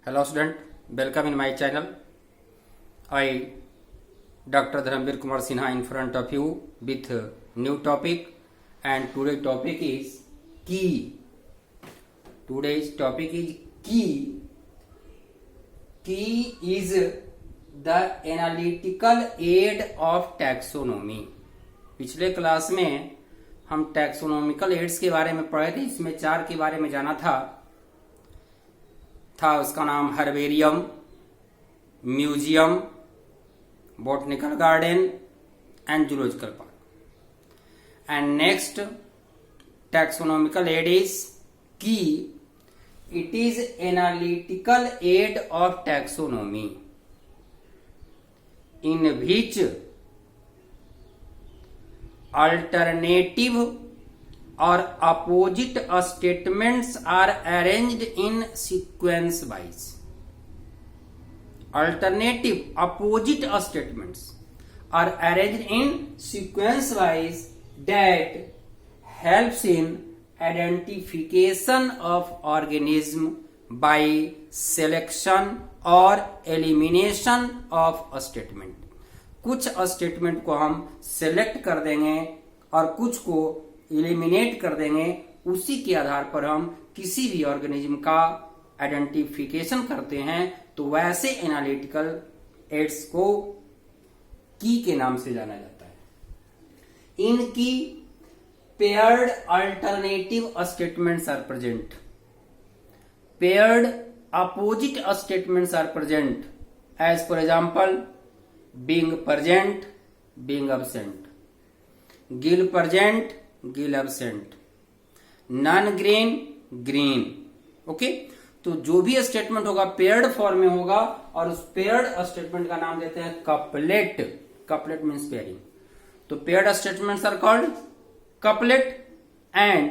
Hello student, welcome in my channel. I, Dr. Dharamveer Kumar Sinha, in front of you with new topic, and today's topic is key. Today's topic is key. Key is the analytical aid of taxonomy. पिछले class में हम taxonomical aids के बारे में पढ़े थे, इसमें 4 के बारे में जाना था उसका नाम herbarium, museum, botanical garden and zoological park. And next taxonomical aid is key. It is analytical aid of taxonomy in which alternative or opposite statements are arranged in sequence wise. Alternative opposite statements are arranged in sequence wise that helps in identification of organism by selection or elimination of a statement. कुछ statement को हम select कर देंगे और कुछ को eliminate कर देंगे. उसी के आधार पर हम किसी भी ऑर्गेनिज्म का आइडेंटिफिकेशन करते हैं. तो वैसे एनालिटिकल एड्स को की के नाम से जाना जाता है. इनकी paired alternative statements are present. Paired opposite statements are present as for example being present, being absent, gill present, gill absent, non green, green. Okay, तो जो भी स्टेटमेंट होगा पेयर्ड फॉर्म में होगा और उस पेयर्ड स्टेटमेंट का नाम देते हैं कपलेट. Couplet means pairing. तो paired statements are called couplet and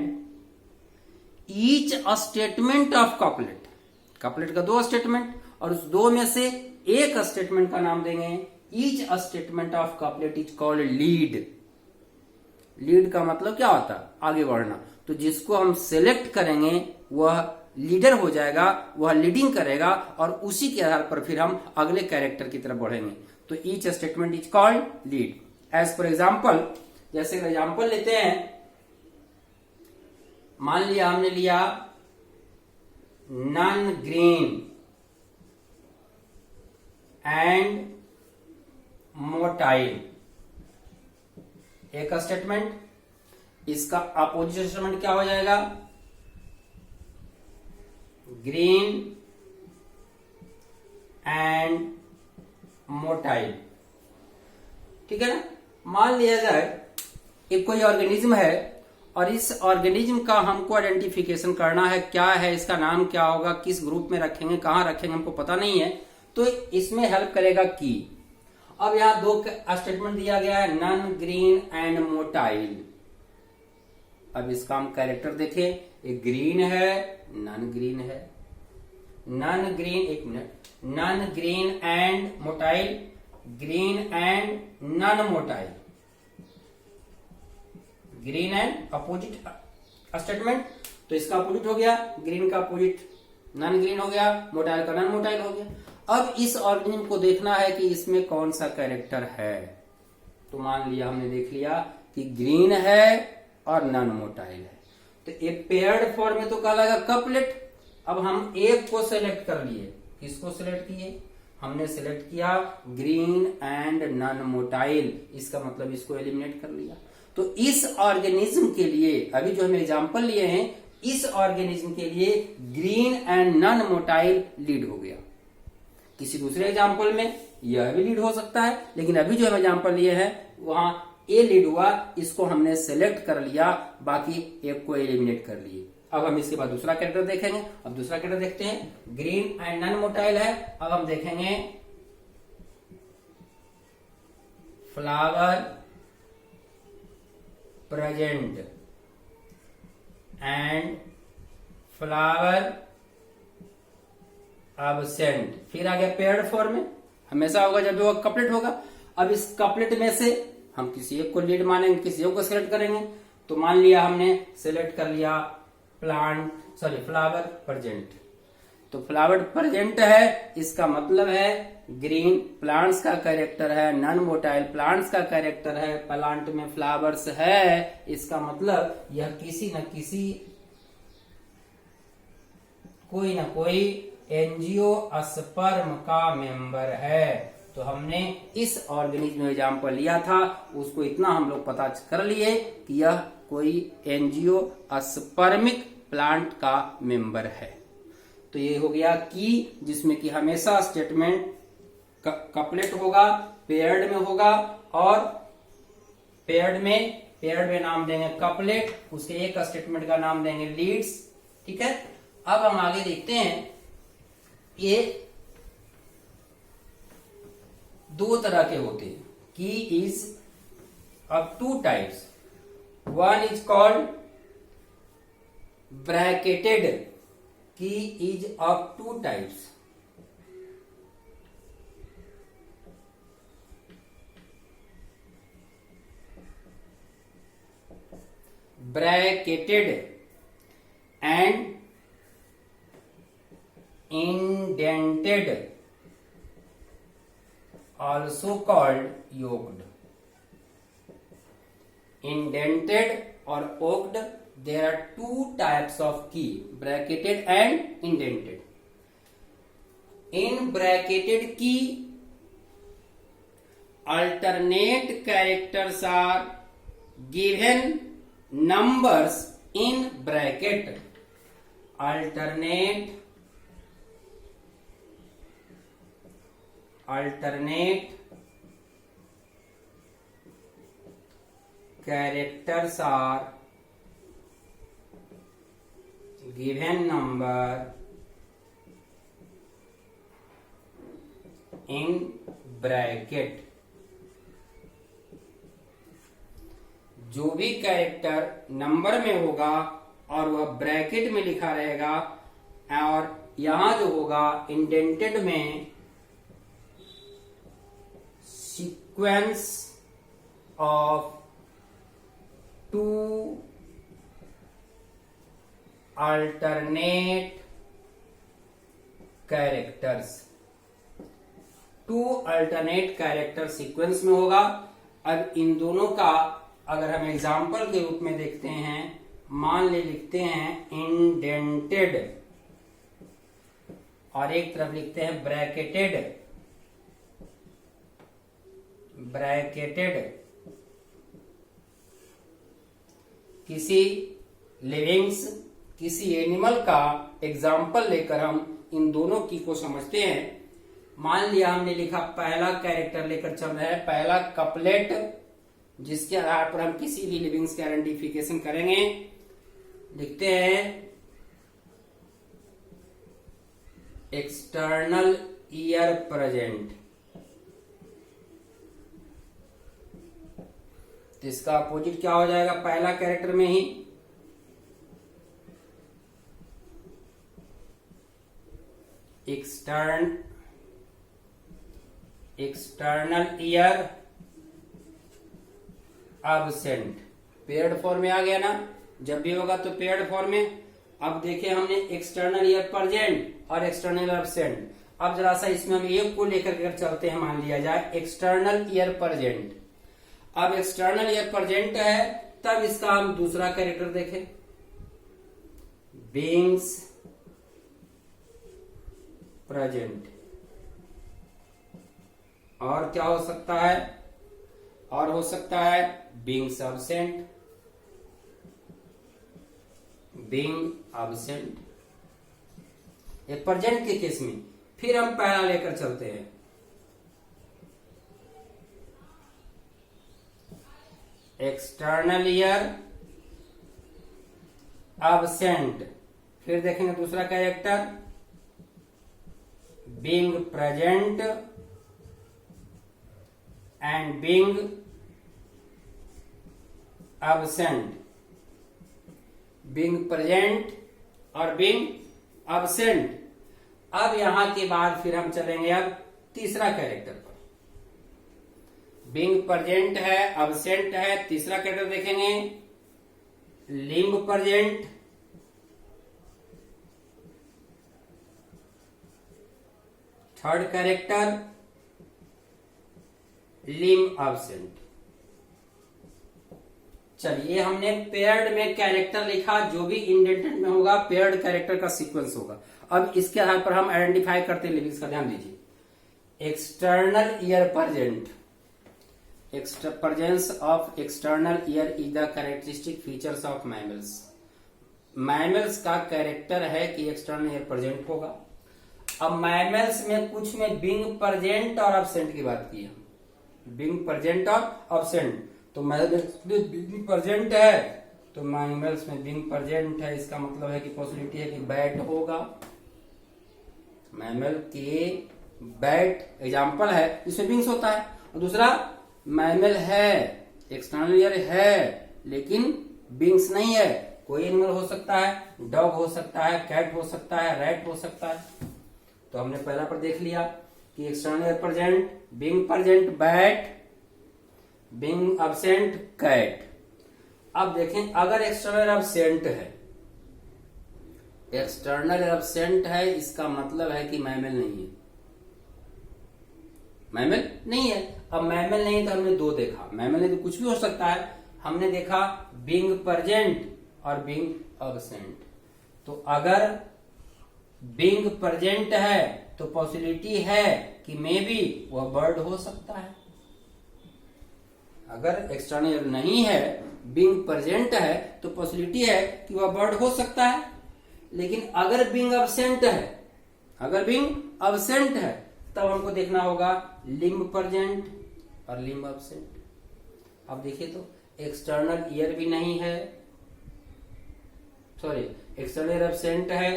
each statement of couplet. Couplet का 2 स्टेटमेंट और उस 2 में से एक स्टेटमेंट का नाम देंगे. Each statement of couplet is called lead. Lead का मतलब क्या होता है? आगे बढ़ना. तो जिसको हम सेलेक्ट करेंगे वह लीडर हो जाएगा, वह लीडिंग करेगा और उसी के आधार पर फिर हम अगले कैरेक्टर की तरफ बढ़ेंगे. तो each statement is called lead. As for example, जैसे एग्जाम्पल लेते हैं, मान लिया हमने लिया नॉन ग्रीन एंड मोटाइल. एक स्टेटमेंट. इसका अपोजिट स्टेटमेंट क्या हो जाएगा? Green and motile. ठीक है ना. मान लिया जाए एक कोई ऑर्गेनिज्म है और इस ऑर्गेनिज्म का हमको आइडेंटिफिकेशन करना है. क्या है इसका नाम, क्या होगा, किस ग्रुप में रखेंगे, कहां रखेंगे, हमको पता नहीं है. तो इसमें हेल्प करेगा की. अब यहां 2 स्टेटमेंट दिया गया है, नॉन ग्रीन एंड मोटाइल. अब इसका हम कैरेक्टर देखें. एक ग्रीन है, नॉन ग्रीन है. नॉन ग्रीन, एक minute, non green and motile, green and non motile. Green and opposite statement. तो इसका अपोजिट हो गया, ग्रीन का अपोजिट नॉन ग्रीन हो गया, मोटाइल का नॉन मोटाइल हो गया. अब इस ऑर्गेनिज्म को देखना है कि इसमें कौन सा कैरेक्टर है. तो मान लिया हमने देख लिया कि ग्रीन है और नॉन मोटाइल है. तो एक पेयर्ड फॉर्म में तो कहलाएगा कपलेट. अब हम एक को सेलेक्ट कर लिए. किसको सेलेक्ट किए? हमने सेलेक्ट किया ग्रीन एंड नॉन मोटाइल. इसका मतलब इसको एलिमिनेट कर लिया. तो इस ऑर्गेनिज्म के लिए अभी जो हम एग्जाम्पल लिए हैं, इस ऑर्गेनिज्म के लिए green and non motile lead हो गया. किसी दूसरे एग्जाम्पल में यह भी लीड हो सकता है, लेकिन अभी जो हम एग्जाम्पल लिए हैं वहां ए लीड हुआ. इसको हमने सेलेक्ट कर लिया, बाकी एक को एलिमिनेट कर लिए. अब हम इसके बाद दूसरा कैरेक्टर देखेंगे. अब दूसरा कैरेक्टर देखते हैं. ग्रीन एंड नॉन मोटाइल है. अब हम देखेंगे flower present and flower absent. फिर आ गया पेयर्ड फॉर्म में. हमेशा होगा जब वो कपलेट होगा. अब इस कपलेट में से हम किसी एक को लीड मानेंगे, किसी एक को सिलेक्ट करेंगे. तो मान लिया हमने सिलेक्ट कर लिया फ्लावर प्रेजेंट. तो फ्लावर्ड प्रेजेंट है, इसका मतलब है ग्रीन प्लांट्स का कैरेक्टर है, नॉन मोटाइल प्लांट्स का कैरेक्टर है, प्लांट में फ्लावर्स है, इसका मतलब यह किसी न किसी कोई न कोई एंजियोस्पर्म का मेंबर है। तो हमने इस ऑर्गेनिज्म एग्जाम्पल लिया था, उसको इतना हम लोग पता कर लिए कि यह कोई एंजियोस्पर्मिक प्लांट का मेंबर है। तो ये हो गया की, जिसमें कि हमेशा स्टेटमेंट कपलेट होगा, पेयर्ड में होगा, और पेयर्ड में नाम देंगे कपलेट, उसके एक स्टेटमेंट का नाम देंगे लीड्स। ठीक है, अब हम आगे देखते हैं। ये दो तरह के होते हैं। Key is of two types, one is called bracketed. Key is of two types, bracketed and indented, also called yoked. Indented or yoked, there are two types of key, bracketed and indented. In bracketed key, alternate characters are given numbers in bracket. Alternate characters are given number in bracket. जो भी character number में होगा और वह bracket में लिखा रहेगा, और यहां जो होगा इंडेंटेड में sequence of two alternate characters, two alternate character sequence में होगा। अब इन दोनों का अगर हम एग्जाम्पल के रूप में देखते हैं, मान ले लिखते हैं इंडेंटेड और एक तरफ लिखते हैं ब्रैकेटेड। किसी लिविंग्स, किसी एनिमल का एग्जाम्पल लेकर हम इन दोनों की को समझते हैं। मान लिया हमने लिखा, पहला कैरेक्टर लेकर चल रहा है, पहला कपलेट, जिसके आधार पर हम किसी भी लिविंग्स का आइडेंटिफिकेशन करेंगे। लिखते हैं एक्सटर्नल ईयर प्रेजेंट, तो इसका अपोजिट क्या हो जाएगा पहला कैरेक्टर में ही, external ear absent. Paired form में आ गया ना, जब भी होगा तो पेयर्ड फॉर्म में। अब देखे हमने एक्सटर्नल ईयर प्रेजेंट और एक्सटर्नल एब्सेंट। अब जरा सा इसमें हम एक को लेकर के चलते हैं, मान लिया जाए एक्सटर्नल ईयर प्रेजेंट। अब एक्सटर्नल ईयर प्रेजेंट है, तब इसका हम दूसरा कैरेक्टर देखें, बीइंग्स प्रेजेंट। और क्या हो सकता है, और हो सकता है बीइंग्स एब्सेंट, बीइंग एब्सेंट, ये प्रेजेंट के केस में। फिर हम पहला लेकर चलते हैं, एक्सटर्नल ईयर एब्सेंट। फिर देखेंगे दूसरा character, being present and being absent. Being present और बीइंग एब्सेंट। अब यहां के बाद फिर हम चलेंगे अब तीसरा कैरेक्टर पर। बीइंग प्रेजेंट है, एब्सेंट है, तीसरा कैरेक्टर देखेंगे लिम्ब प्रेजेंट थर्ड कैरेक्टर लिम absent। चलिए हमने पेयर्ड में कैरेक्टर लिखा, जो भी इंडेंटेड में होगा पेयर्ड कैरेक्टर का सीक्वेंस होगा। अब इसके आधार पर हम आइडेंटिफाई करते हैं लिविंग्स का, ध्यान दीजिए। External ear present, presence of external ear is the characteristic features of mammals। Mammals का कैरेक्टर है कि एक्सटर्नल ईयर प्रेजेंट होगा। अब मैमल्स में कुछ में बिंग प्रेजेंट और अब्सेंट की बात की हम, बिंग प्रेजेंट और अब्सेंट। तो मैमल्स में बिंग प्रेजेंट है, तो मैमल्स में बिंग प्रेजेंट है, इसका मतलब है कि पॉसिबिलिटी है कि बैट होगा। मैमल के बैट एग्जाम्पल है जिसमें बिंग्स होता है। और दूसरा मैमल है, एक्सटर्नल ईयर है लेकिन बिंग्स नहीं है। कोई एनिमल हो सकता है, डॉग हो सकता है, कैट हो सकता है, रैट हो सकता है। तो हमने पहला पर देख लिया कि external ear present, being present bat, being absent cat. अब देखें अगर एक्सटर्नल अब्सेंट है, एक्सटर्नल अब्सेंट है इसका मतलब है कि मैमल नहीं है, मैमल नहीं है। अब मैमल नहीं तो हमने दो देखा, मैमल नहीं तो कुछ भी हो सकता है। हमने देखा बिंग प्रेजेंट और बिंग अब्सेंट। तो अगर बिंग प्रेजेंट है तो पॉसिबिलिटी है कि मे बी वह बर्ड हो सकता है। अगर एक्सटर्नल नहीं है, बिंग प्रेजेंट है, तो पॉसिबिलिटी है कि वह बर्ड हो सकता है। लेकिन अगर बिंग अब्सेंट है, अगर बिंग अब्सेंट है तब हमको देखना होगा लिम्ब प्रेजेंट और लिम्ब अब्सेंट। अब देखिए तो एक्सटर्नल ईयर भी नहीं है, सॉरी एक्सटर्नल अब्सेंट है,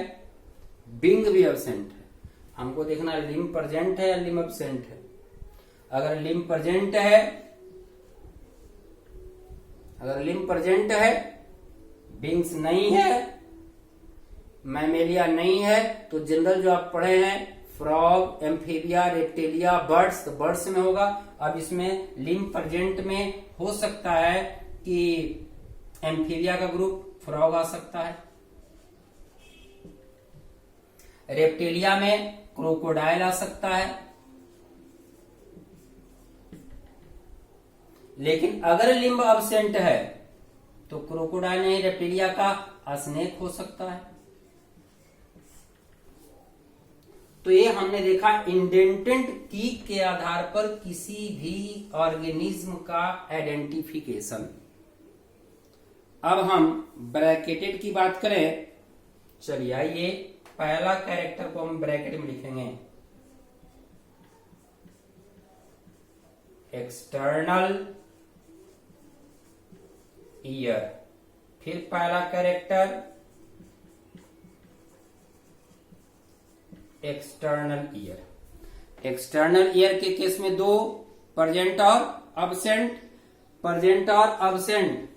बिंग भी अब्सेंट है। हमको देखना है लिम्ब प्रेजेंट है या लिम्ब अब्सेंट है। अगर लिम्ब प्रेजेंट है, अगर लिम्ब प्रेजेंट है, बिंग्स नहीं है, मैमेलिया नहीं है, तो जनरल जो आप पढ़े हैं फ्रॉग, एम्फीबिया, रेप्टिलिया, बर्ड्स, तो बर्ड्स में होगा। अब इसमें लिम्ब प्रेजेंट में हो सकता है कि एम्फीबिया का ग्रुप, फ्रॉग आ सकता है। रेप्टिलिया में क्रोकोडाइल आ सकता है। लेकिन अगर लिम्ब अब्सेंट है तो क्रोकोडाइल नहीं, रेप्टिलिया का स्नेक हो सकता है। तो ये हमने देखा इंडेंटेड की के आधार पर किसी भी ऑर्गेनिज्म का आइडेंटिफिकेशन। अब हम ब्रैकेटेड की बात करें। चलिए आइए पहला कैरेक्टर को हम ब्रैकेट में लिखेंगे, एक्सटर्नल ईयर। फिर पहला character external ear. External ear के केस में दो, प्रेजेंट और अब्सेंट, प्रेजेंट और अब्सेंट।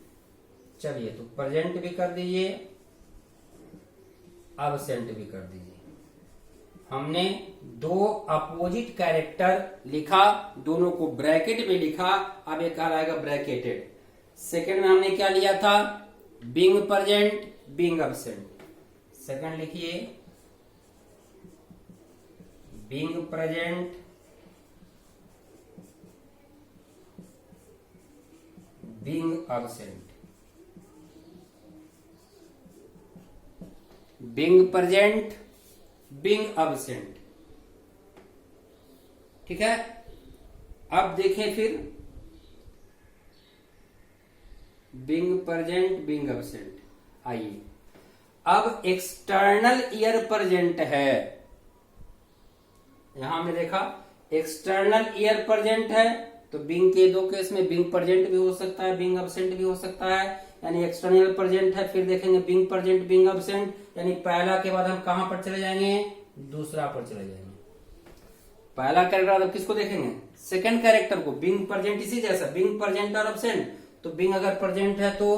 चलिए तो प्रेजेंट भी कर दीजिए, अब्सेंट भी कर दीजिए। हमने दो अपोजिट कैरेक्टर लिखा, दोनों को ब्रैकेट में लिखा। अब ये कहलाएगा ब्रैकेटेड। सेकंड में हमने क्या लिया था, being present, being absent. Second लिखिए being present, being absent, being present, being absent. ठीक है। अब देखें फिर बिंग प्रेजेंट, बिंग अब्सेंट। आइए अब एक्सटर्नल ईयर प्रेजेंट है। यहां हमने देखा एक्सटर्नल ईयर प्रेजेंट है, तो बिंग के दो केस में बिंग प्रेजेंट भी हो सकता है, बिंग अब्सेंट भी हो सकता है। यानी एक्सटर्नल प्रेजेंट है, फिर देखेंगे बिंग प्रेजेंट, बिंग अब्सेंट। यानी पहला के बाद हम कहां पर चले जाएंगे, दूसरा पर चले जाएंगे। पहला कैरेक्टर अब किसको देखेंगे, सेकंड कैरेक्टर को। बिंग प्रेजेंट इसी जैसा, बिंग प्रेजेंट और अब्सेंट। तो बिंग अगर प्रेजेंट है तो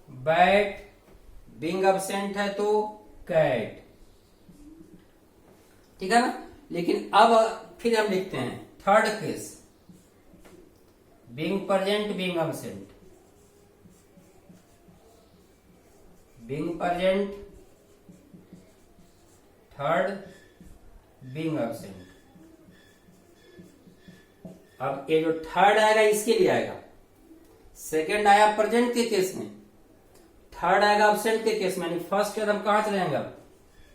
बैट, बिंग अब्सेंट है तो कैट। ठीक है ना। लेकिन अब फिर हम लिखते हैं third case, being present, being absent, being present, third being absent. अब ये जो थर्ड आएगा इसके लिए आएगा, सेकंड आया प्रेजेंट के केस में, थर्ड आएगा एब्सेंट के केस में, यानी फर्स्ट के बाद हम कहां चले जाएंगे, अब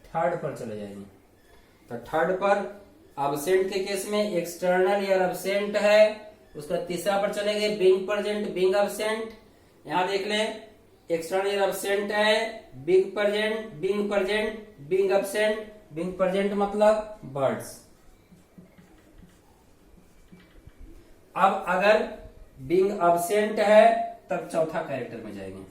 थर्ड पर चले जाएंगे। तो थर्ड पर एब्सेंट के केस में एक्सटर्नल ईयर एब्सेंट है, उसका तीसरा पर चलेंगे बीइंग प्रेजेंट बीइंग एब्सेंट। यहां देख लें एक्सटर्नल ईयर एब्सेंट है, being present being absent. Being present मतलब बर्ड्स। अब अगर बीइंग एब्सेंट है तब चौथा कैरेक्टर में जाएंगे।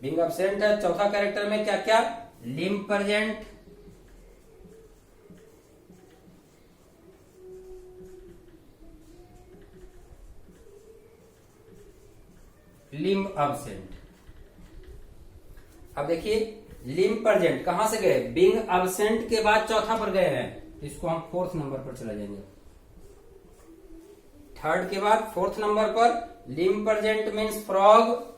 बीइंग एब्सेंट है चौथा कैरेक्टर में क्या क्या, लिम्ब प्रेजेंट, लिम्ब एब्सेंट। अब देखिए लिम्ब प्रेजेंट कहां से गए, बीइंग एब्सेंट के बाद चौथा पर गए हैं, इसको हम फोर्थ नंबर पर चले जाएंगे। थर्ड के बाद फोर्थ नंबर पर limb present means frog,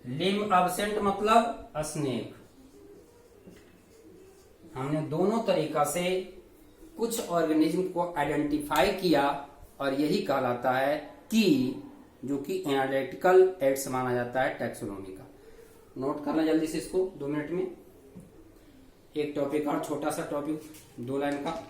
limb absent मतलब स्नेक। हमने दोनों तरीका से कुछ ऑर्गेनिज्म को आइडेंटिफाई किया और यही कहलाता है कि जो कि एनालिटिकल एड्स माना जाता है टैक्सोनॉमी का। नोट करना जल्दी से इसको 2 मिनट में। एक टॉपिक और छोटा सा टॉपिक 2 लाइन का।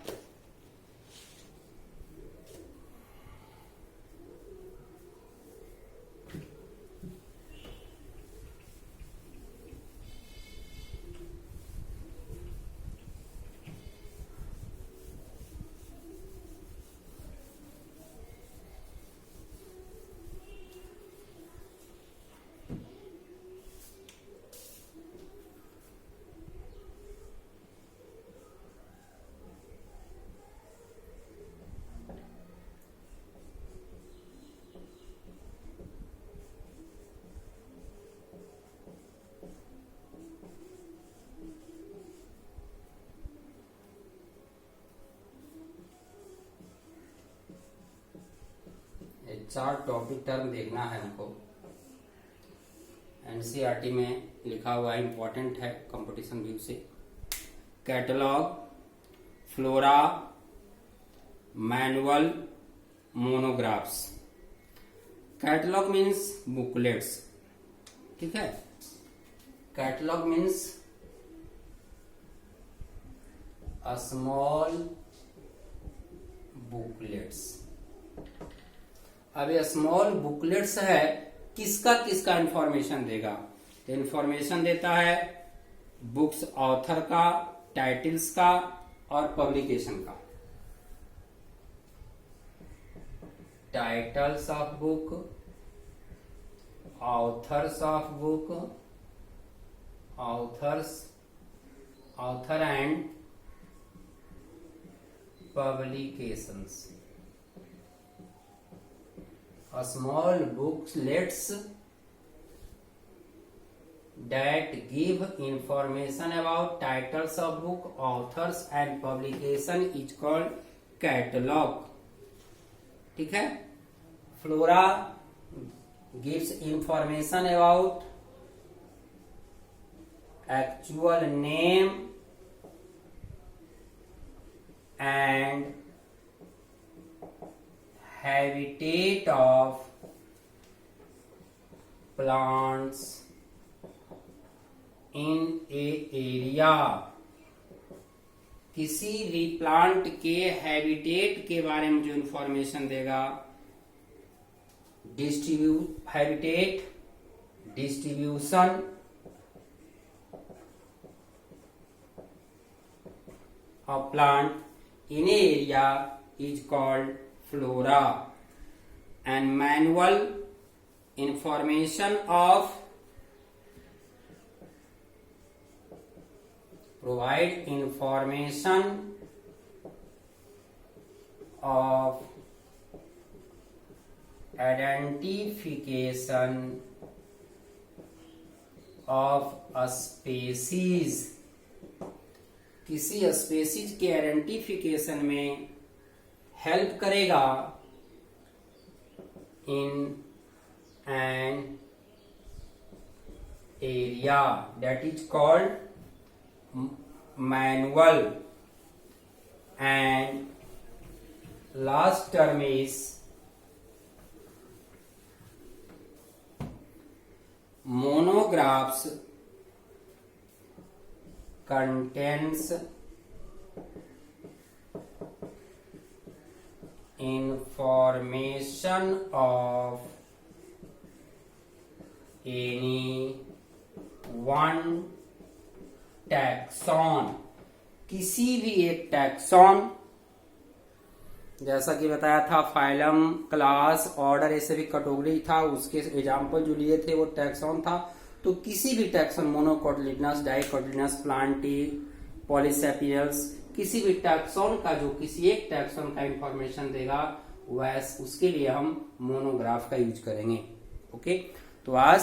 चार टॉपिक टर्म देखना है हमको, एनसीईआरटी में लिखा हुआ है, इंपॉर्टेंट है कंपटीशन व्यू से। Catalogue, flora, manual, monographs. Catalogue means booklets, ठीक है। Catalogue means small booklets. अब ये स्मॉल बुकलेट्स है, किसका किसका इंफॉर्मेशन देगा, इंफॉर्मेशन देता है बुक्स ऑथर का, टाइटल्स का और पब्लिकेशन का। Titles of book, authors of book, author and publications. Small booklets that give information about titles of book, authors and publication is called catalog, ठीक है। Flora gives information about actual name and habitat of plants in a area। किसी भी plant के habitat के बारे में जो information देगा, habitat, distribution of plant in area is called flora, and manual information of provide information of identification of a species। किसी species के आइडेंटिफिकेशन में हेल्प करेगा in an area, that is called manual, and last term is monographs contains information of any one taxon, किसी भी एक taxon, जैसा कि बताया था फाइलम, क्लास, ऑर्डर, ऐसे भी कैटेगरी था, उसके एग्जाम्पल जो लिए थे वो टैक्सॉन था। तो किसी भी टैक्सॉन, मोनोकोटिलिडनस, डाइकोटिलिडनस, प्लांटी, पॉलीसेपियल्स, किसी भी टैक्सॉन का जो किसी एक टैक्सॉन का इंफॉर्मेशन देगा वैस उसके लिए हम मोनोग्राफ का यूज करेंगे। ओके, तो आज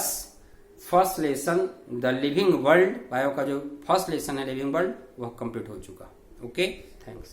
first lesson the living world, bio का जो फर्स्ट लेसन है लिविंग वर्ल्ड, वह कंप्लीट हो चुका। Okay, thanks.